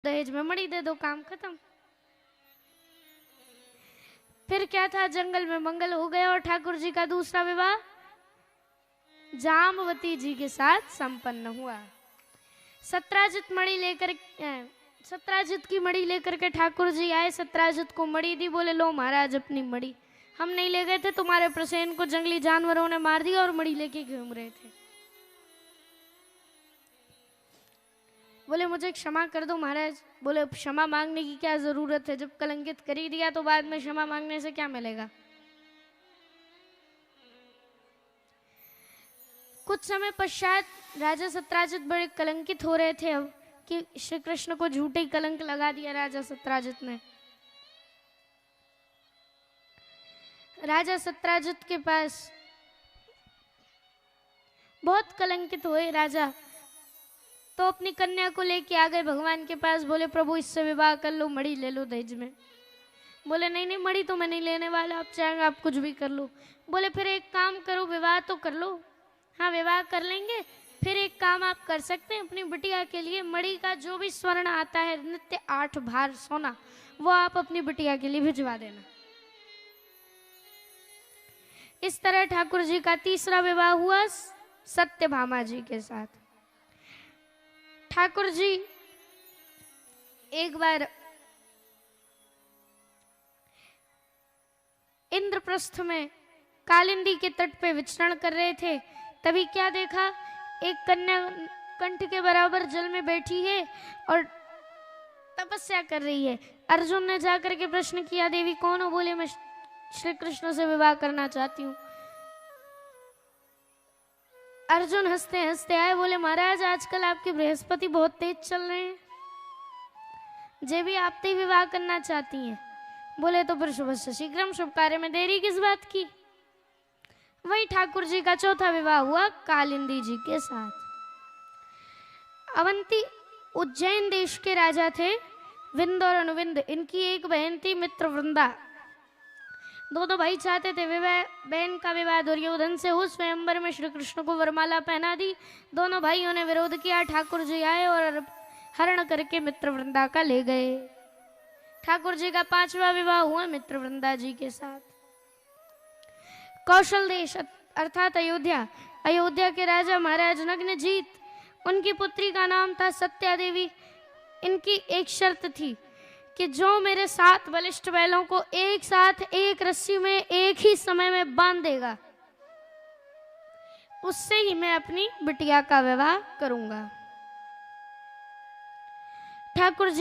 दहेज में मणि दे दो, काम खत्म। फिर क्या था, जंगल में मंगल हो गया और ठाकुर जी का दूसरा विवाह जामवती जी के साथ संपन्न हुआ। सत्राजित मणि लेकर सत्राजित की मणि लेकर के ठाकुर जी आए, सत्राजित को मणि दी, बोले लो महाराज अपनी मणि, हम नहीं ले गए थे, तुम्हारे प्रसेन को जंगली जानवरों ने मार दिया और मणि लेके घूम रहे थे। बोले मुझे क्षमा कर दो महाराज। बोले क्षमा मांगने की क्या जरूरत है, जब कलंकित कर ही दिया तो बाद में क्षमा मांगने से क्या मिलेगा। कुछ समय पश्चात राजा सत्राजित बड़े कलंकित हो रहे थे अब कि श्री कृष्ण को झूठे कलंक लगा दिया राजा सत्राजित ने। राजा सत्राजित के पास बहुत कलंकित हुए राजा, तो अपनी कन्या को लेके आ गए भगवान के पास। बोले प्रभु इससे विवाह कर लो, मणि ले लो दहेज में। बोले नहीं नहीं मणि तो मैं नहीं लेने वाला, आप चाहेंगे आप कुछ भी कर लो। बोले फिर एक काम करो, विवाह तो कर लो। हाँ विवाह कर लेंगे, फिर एक काम आप कर सकते हैं, अपनी बिटिया के लिए मणि का जो भी स्वर्ण आता है नित्य 8 भार सोना, वो आप अपनी बिटिया के लिए भिजवा देना। इस तरह ठाकुर जी का तीसरा विवाह हुआ सत्यभामा जी के साथ। ठाकुर जी एक बार इंद्रप्रस्थ में कालिंदी के तट पे विचरण कर रहे थे, तभी क्या देखा, एक कन्या कंठ के बराबर जल में बैठी है और तपस्या कर रही है। अर्जुन ने जाकर के प्रश्न किया देवी कौन हो। बोले मैं श्री कृष्ण से विवाह करना चाहती हूँ। अर्जुन हंसते हंसते आए, बोले महाराज आजकल आपके बृहस्पति बहुत तेज चल रहे हैं, जे भी आपसे विवाह करना चाहती हैं। बोले तो फिर शुभ से शीघ्रम, शुभ कार्य में देरी किस बात की। वही ठाकुर जी का चौथा विवाह हुआ कालिंदी जी के साथ। अवंती उज्जैन देश के राजा थे विंद और अनुविंद, इनकी एक बहन थी मित्रवृंदा। दोनों भाई चाहते थे विवाह, बहन का विवाह दुर्योधन से हो, स्वयंवर में श्री कृष्ण को वरमाला पहना दी। दोनों भाइयों ने विरोध किया, ठाकुर जी आए और हरण करके मित्रवृंदा का ले गए। ठाकुर जी का पांचवा विवाह हुआ मित्रवृंदा जी के साथ। कौशल देश अर्थात अयोध्या, अयोध्या के राजा महाराज नग्नजीत, उनकी पुत्री का नाम था सत्या देवी। इनकी एक शर्त थी कि जो मेरे 7 बलिष्ठ बैलों को एक साथ एक रस्सी में एक ही समय में बांध देगा, उससे ही मैं अपनी बिटिया का विवाह करूंगा। ठाकुर जी